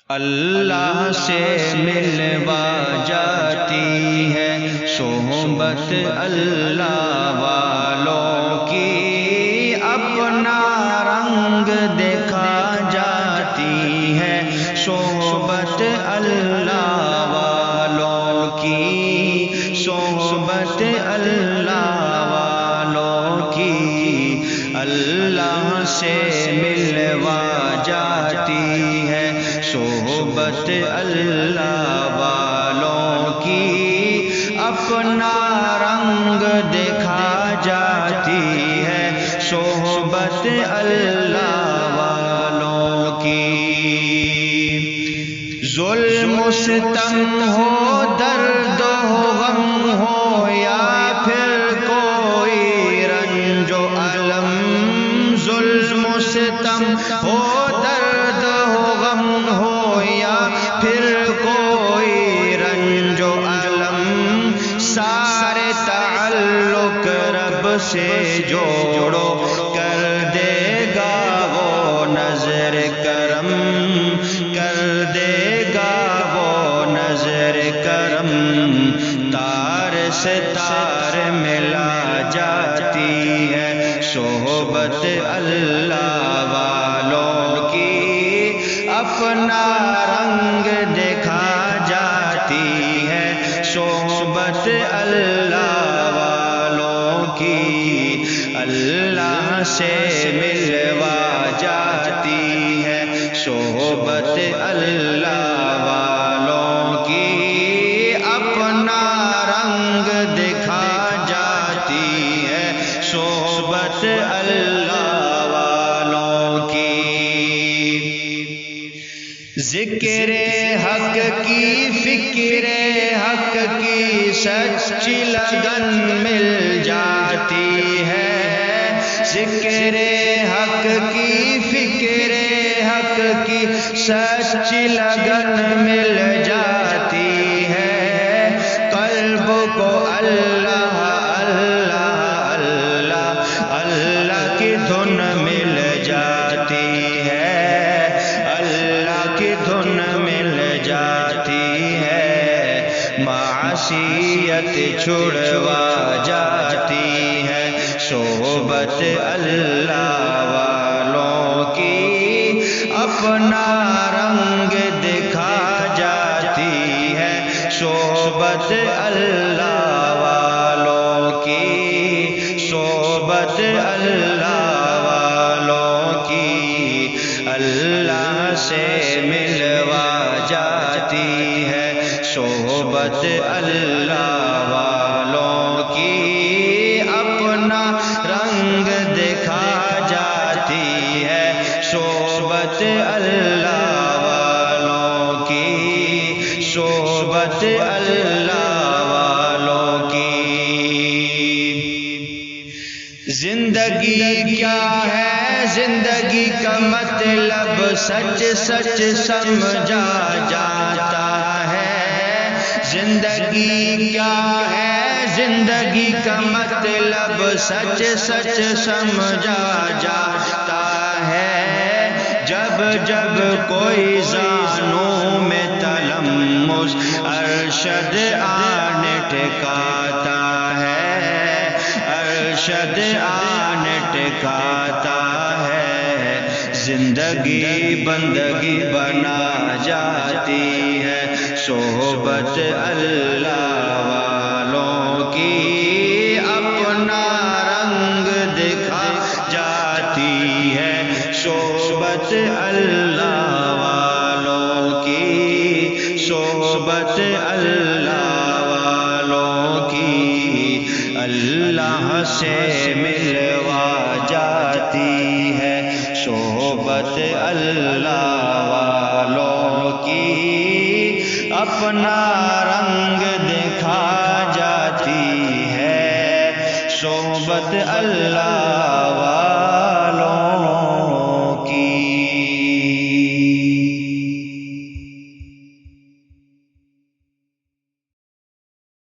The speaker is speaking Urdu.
اللہ سے ملوا جاتی ہے صحبت اللہ والوں کی، اپنا رنگ دکھا جاتی ہے صحبت اللہ والوں کی، صحبت اللہ والوں کی، اللہ سے ملوا جاتی ہے صحبت اللہ والوں کی، اپنا رنگ دکھا جاتی ہے صحبت اللہ والوں کی۔ ظلم و ستم ہو، درد و غم ہو، یا پھر کوئی رنج و الم، ظلم و ستم ہو، درد و غم ہو، یا پھر کوئی رنج و الم، سارے تعلق رب سے جوڑو، کر دے گا وہ نظر کرم، کر دے گا وہ نظر کرم، تار سے تار ملا جاتی ہے صحبت اللہ والوں کی، اپنا رنگ دکھا جاتی ہے صحبت اللہ والوں کی، اللہ سے ملوا جاتی ہے صحبت اللہ والوں کی، اپنا رنگ دکھا جاتی ہے صحبت اللہ والوں کی۔ ذکر حق کی، فکر حق کی سچی لگن مل جاتی ہے، ذکر حق کی، فکر حق کی سچی لگن مل جاتی ہے، قلب کو اللہ اللہ اللہ اللہ کی دھن مل جاتی ہے، اللہ کی دھن مل جاتی ہے، معصیت چھڑوا جاتی ہے صحبت اللہ والوں کی، اپنا رنگ دکھا جاتی ہے صحبت اللہ والوں کی، صحبت اللہ والوں کی، اللہ سے ملوا جاتی ہے صحبت اللہ والوں کی، اپنا رنگ دکھا جاتی ہے صحبت اللہ والوں کی، صحبت اللہ والوں کی۔ زندگی کیا ہے، زندگی کا مطلب سچ سچ سمجھا جاتا ہے، زندگی کیا ہے، زندگی کا مطلب سچ سچ سمجھا جاتا ہے، جب جب کوئی زانوں میں تلمس ارشد آن ٹھکاتا ہے، ارشد آن ٹھکاتا ہے، زندگی بندگی بنا جاتی ہے صحبت اللہ والوں کی، اپنا رنگ دکھا جاتی ہے صحبت اللہ والوں کی، صحبت اللہ والوں کی، اللہ سے ملوا جاتی ہے صحبت اللہ والوں کی، اپنا رنگ دکھا جاتی ہے صحبت اللہ والوں